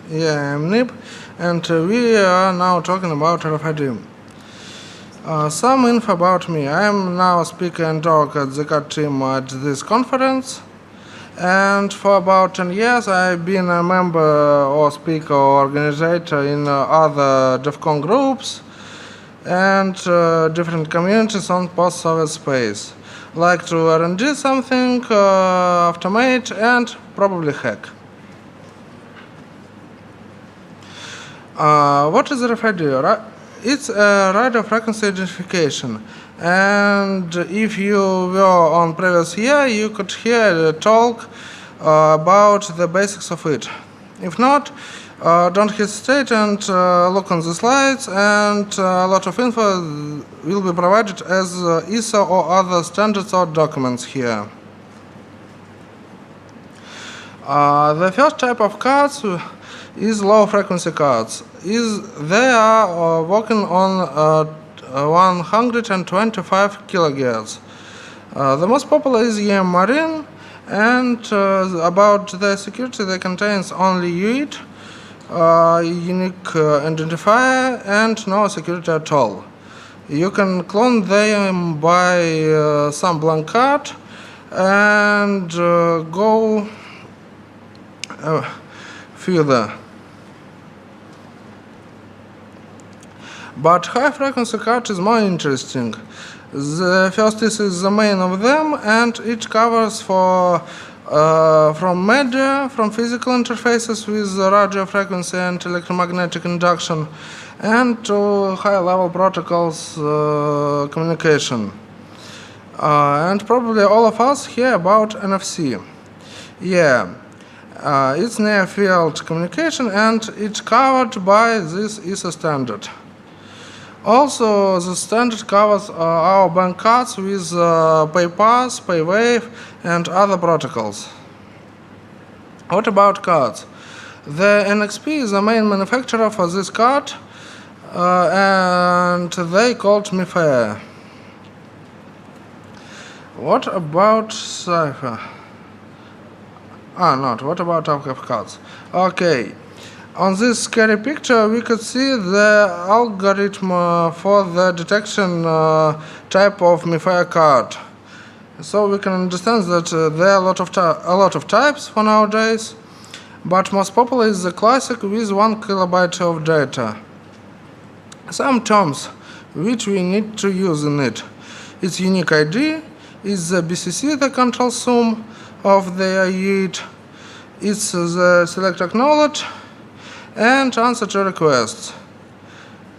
Yeah, I'm Nip, and we are now talking about RFID. Some info about me. I am now speaker and talk at the CAD team at this conference, and for about 10 years I've been a member or speaker or organizer in other DEFCON groups and different communities on post-Soviet space. Like to R&D something, automate, and probably hack. What is RFID? It's a radio frequency identification, and if you were on previous year, you could hear a talk about the basics of it. If not, don't hesitate and look on the slides, and a lot of info will be provided as ISO or other standards or documents here. The first type of cards is low frequency cards. They are working on 125 kilohertz. The most popular is EM Marine, and about the security, they contains only UID, unique identifier, and no security at all. You can clone them by some blank card and go further. But high frequency card is more interesting. The first is the main of them, and it covers from media, from physical interfaces with radio frequency and electromagnetic induction, and to high-level protocols communication. And probably all of us hear about NFC. Yeah, it's near-field communication, and it's covered by this ISO standard. Also, the standard covers our bank cards with PayPass, PayWave, and other protocols. What about cards? The NXP is the main manufacturer for this card, and they called me fair. What about Cipher? What about APCAP cards? Okay. On this scary picture, we could see the algorithm for the detection type of MIFI card. So we can understand that there are a lot of types for nowadays, but most popular is the classic with 1 kilobyte of data. Some terms which we need to use in it. It's unique ID, it's the BCC, the control sum of the UID, it's the select acknowledge, and answer to requests.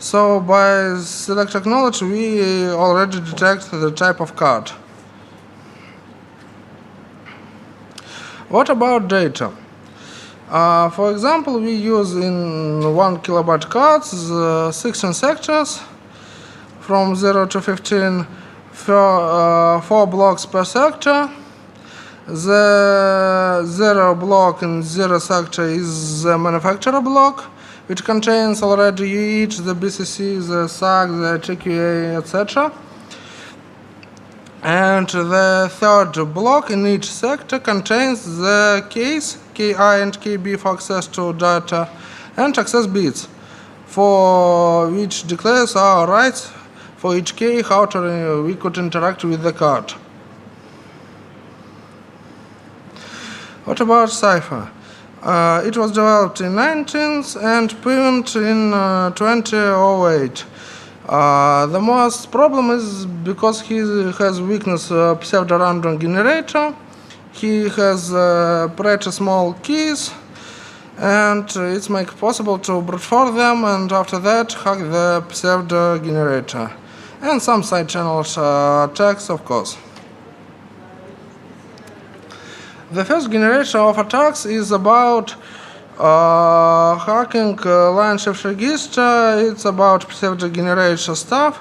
So by select acknowledge, we already detect the type of card. What about data? For example, we use in 1 kilobyte cards 16 sectors from 0 to 15, 4 blocks per sector. The 0 block in 0 sector is the manufacturer block, which contains already UID, the BCC, the SAC, the TQA, etc. And the third block in each sector contains the keys, KI and KB for access to data, and access bits, for which declares our rights for each key, how we could interact with the card. What about Cipher? It was developed in 19th and proven in 2008. The most problem is because he has weakness pseudo-random generator. He has pretty small keys, and it's make possible to brute force them, and after that hack the pseudo generator and some side channel attacks, of course. The first generation of attacks is about hacking line shift register. It's about pseudo-generation stuff.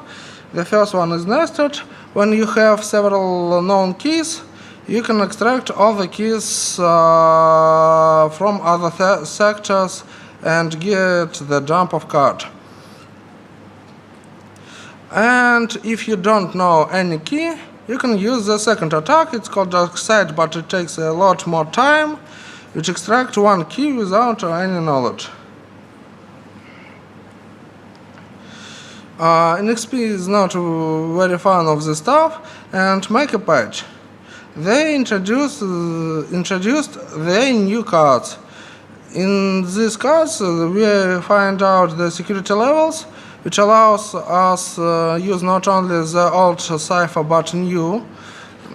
The first one is nested. When you have several known keys, you can extract all the keys from other sectors and get the dump of card. And if you don't know any key, you can use the second attack. It's called dark side, but it takes a lot more time. which extract one key without any knowledge. NXP is not very fan of this stuff and make a patch. They introduced their new cards. In these cards, we find out the security levels, which allows us use not only the old cipher but new,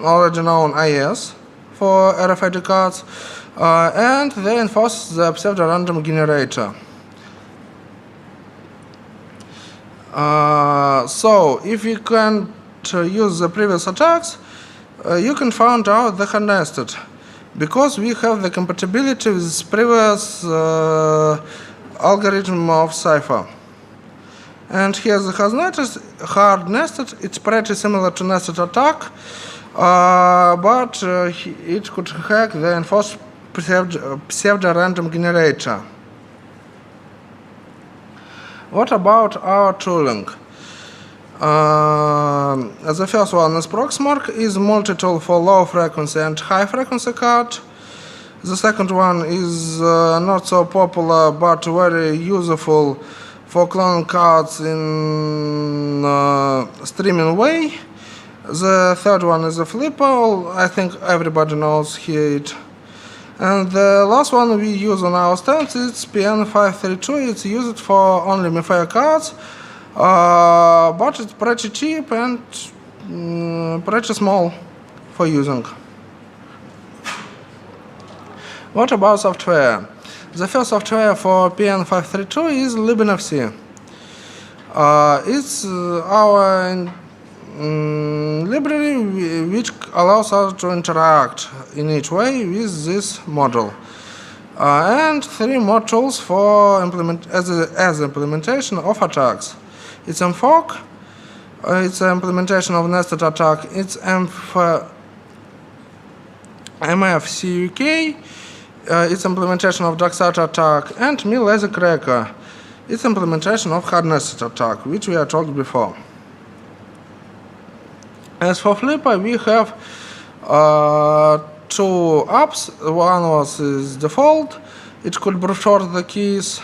already known IS for RFID cards, and they enforce the pseudo-random generator. So, if you can't use the previous attacks, you can find out the hard nested, because we have the compatibility with previous algorithm of cipher. And here's the hard nested. It's pretty similar to nested attack, but it could hack the enforced pseudo-random generator. What about our tooling? The first one is Proxmark, is multi-tool for low frequency and high frequency card. The second one is not so popular but very useful for cloning cards in streaming way. The third one is a flipper. I think everybody knows it. And the last one we use on our stands is PN532. It's used for only MIFI cards, but it's pretty cheap and pretty small for using. What about software? The first software for PN532 is libnfc. It's our library which allows us to interact in each way with this module, and three modules for as implementation of attacks. It's MFOC, it's implementation of nested attack, it's MFCUK, it's implementation of dark side attack, and laser cracker, it's implementation of hard nested attack, which we had talked before. As for Flipper, we have two apps. One is default, it could brute force the keys,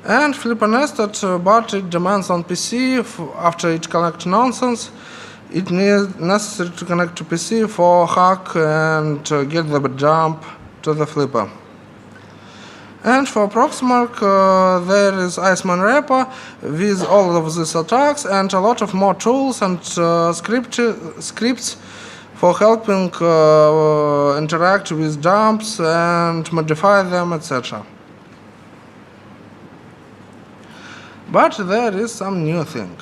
and Flipper nested, but it demands on PC after it collects nonsense. It needs necessary to connect to PC for hack and get the jump to the Flipper. And for Proxmark, there is Iceman Repo with all of these attacks and a lot of more tools and scripts for helping interact with jumps and modify them, etc. But there is some new thing.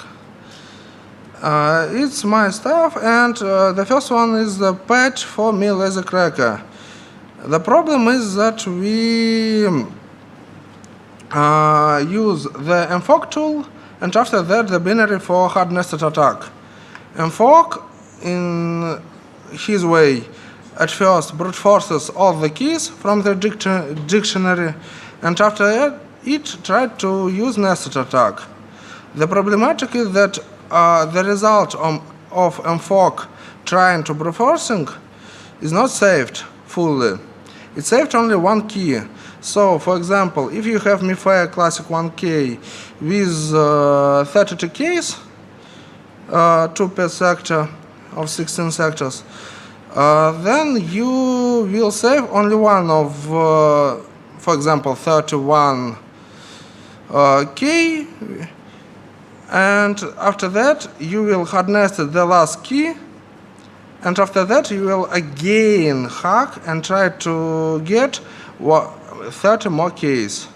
It's my stuff, and the first one is the patch for laser cracker. The problem is that we use the MFOC tool, and after that the binary for hard nested attack. MFOC, in his way, at first brute forces all the keys from the dictionary, and after that it tried to use nested attack. The problematic is that the result of MFOC trying to brute forcing is not saved fully. It saved only one key. So, for example, if you have MIFI Classic 1K with 32 keys, 2 per sector of 16 sectors, then you will save only one of, for example, 31 key, and after that you will hard nest the last key, and after that you will again hack and try to get 30 more keys.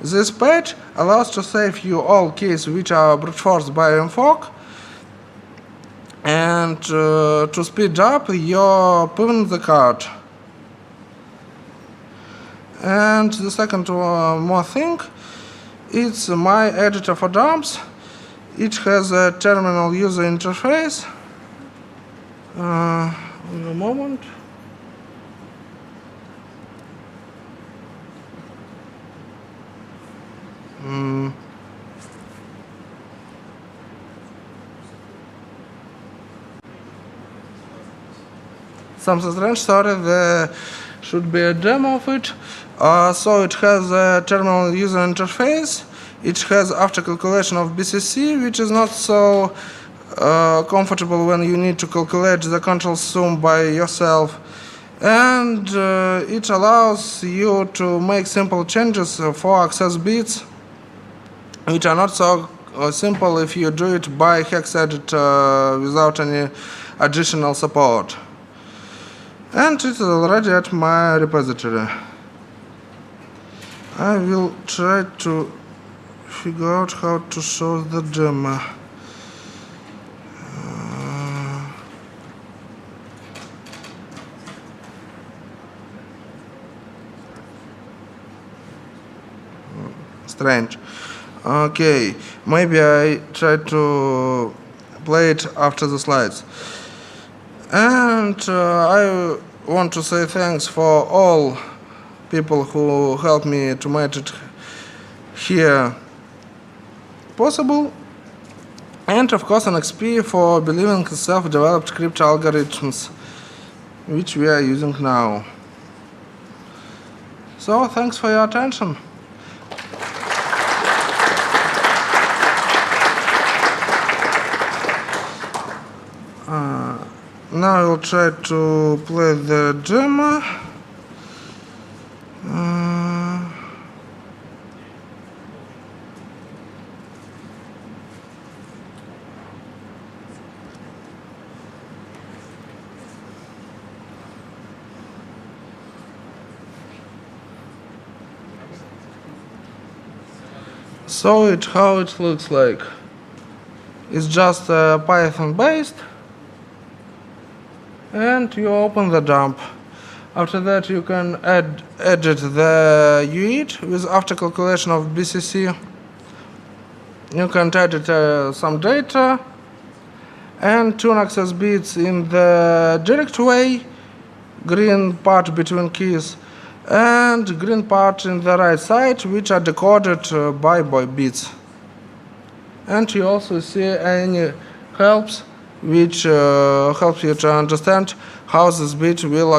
This page allows to save you all keys which are brute forced by MFOC, and to speed up your putting the card. And the second more thing, it's my editor for dumps. It has a terminal user interface. In a moment. Something strange, sorry, the should be a demo of it. So it has a terminal user interface. It has after calculation of BCC, which is not so comfortable when you need to calculate the control sum by yourself. And it allows you to make simple changes for access bits, which are not so simple if you do it by hex edit without any additional support. And it is already at my repository. I will try to figure out how to show the demo. Strange. Okay, maybe I try to play it after the slides. And I want to say thanks for all people who helped me to make it here possible. And of course NXP for believing in self-developed crypto algorithms, which we are using now. So thanks for your attention. Now I will try to play the demo. So how it looks like. It's just Python based. And you open the dump. After that you can edit the UID with after calculation of BCC. You can edit some data and tune access bits in the direct way, green part between keys, and green part in the right side, which are decoded by bits. And you also see any helps which helps you to understand how this bit will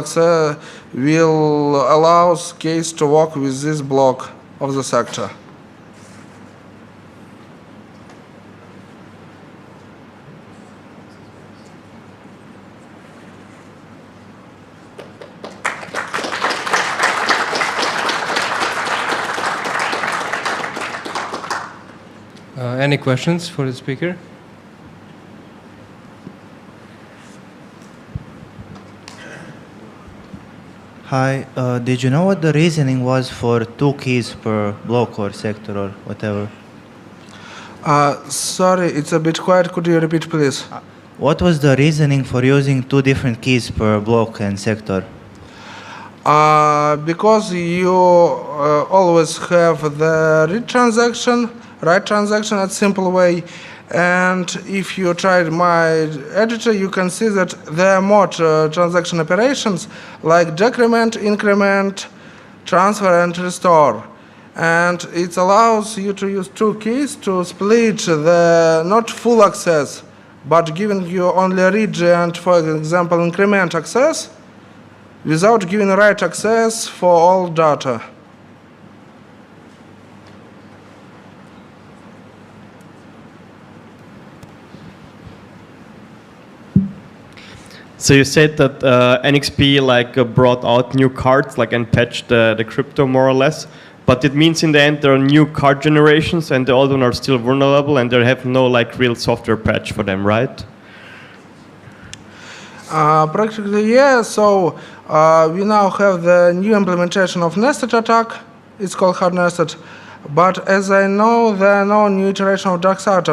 allow case to work with this block of the sector. Any questions for the speaker? Hi, did you know what the reasoning was for 2 keys per block or sector or whatever? Sorry, it's a bit quiet. Could you repeat, please? What was the reasoning for using 2 different keys per block and sector? Because you always have the write transaction at simple way. And if you tried my editor, you can see that there are more transaction operations like decrement, increment, transfer, and restore. And it allows you to use 2 keys to split the not full access, but giving you only read and, for example, increment access without giving write access for all data. So you said that NXP brought out new cards and patched the crypto more or less, but it means in the end there are new card generations and the old ones are still vulnerable and they have no real software patch for them, right? Practically, yeah. So we now have the new implementation of nested attack. It's called hard nested. But as I know, there are no new iteration of dark side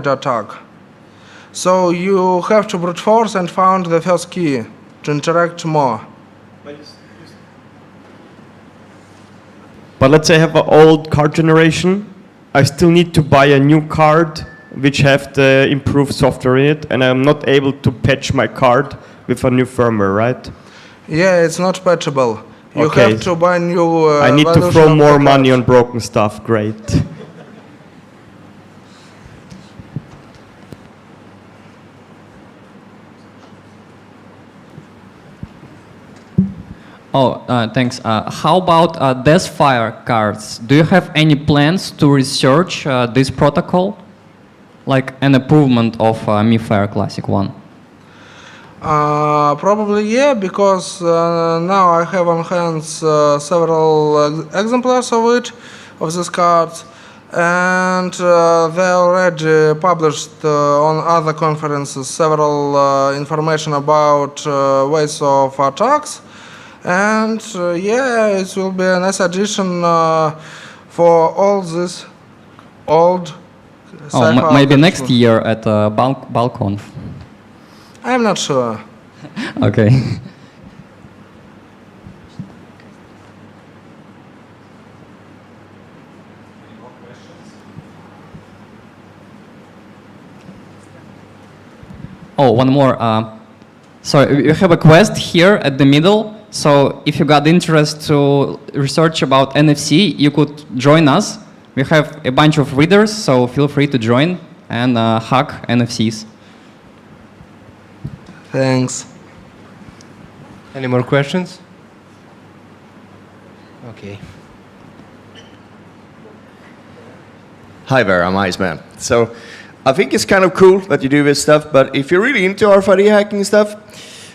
attack. So you have to brute force and found the first key to interact more. But let's say I have an old card generation. I still need to buy a new card which have the improved software in it, and I'm not able to patch my card with a new firmware, right? Yeah, it's not patchable. You Okay. have to buy new. I need to throw more money on broken stuff. Great. Thanks. How about Deathfire cards? Do you have any plans to research this protocol, like an improvement of MiFire Classic 1? Probably yeah, because now I have on hands several exemplars of it, of these cards, and they already published on other conferences several information about ways of attacks, and yeah, it will be a nice addition for all this old. Maybe next year at BalCCon. I'm not sure. Okay. Oh, one more. Sorry, we have a quest here at the middle. So if you got interest to research about NFC, you could join us. We have a bunch of readers, so feel free to join and hack NFCs. Thanks. Any more questions? Okay. Hi there, I'm Iceman. So I think it's kind of cool that you do this stuff, but if you're really into RFID hacking stuff,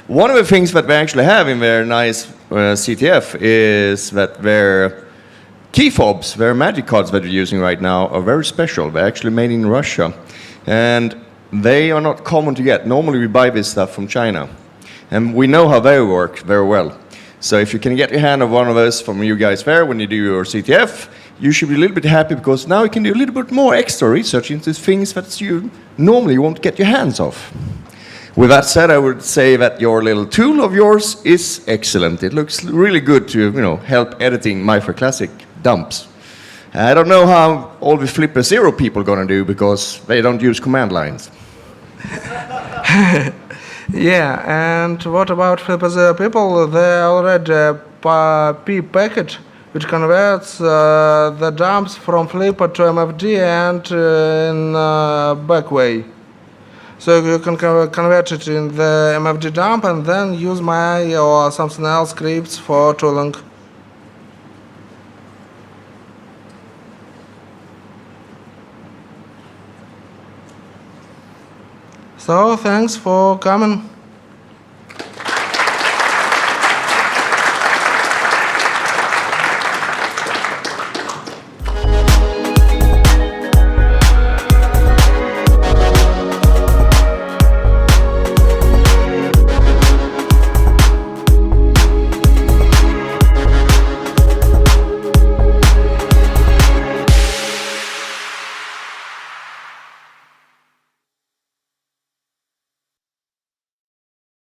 one of the things that they actually have in their nice CTF is that their key fobs, their magic cards that they're using right now, are very special. They're actually made in Russia. And they are not common to get. Normally we buy this stuff from China. And we know how they work very well. So if you can get your hand on one of those from you guys there when you do your CTF, you should be a little bit happy because now you can do a little bit more extra research into things that you normally won't get your hands off. With that said, I would say that your little tool of yours is excellent. It looks really good to help editing MiFire Classic dumps. I don't know how all the Flipper Zero people are going to do because they don't use command lines. Yeah, and what about Flipper Zero people? They already P package which converts the dumps from Flipper to MFD and in back way. So you can convert it in the MFD dump and then use my or something else scripts for tooling. So thanks for coming.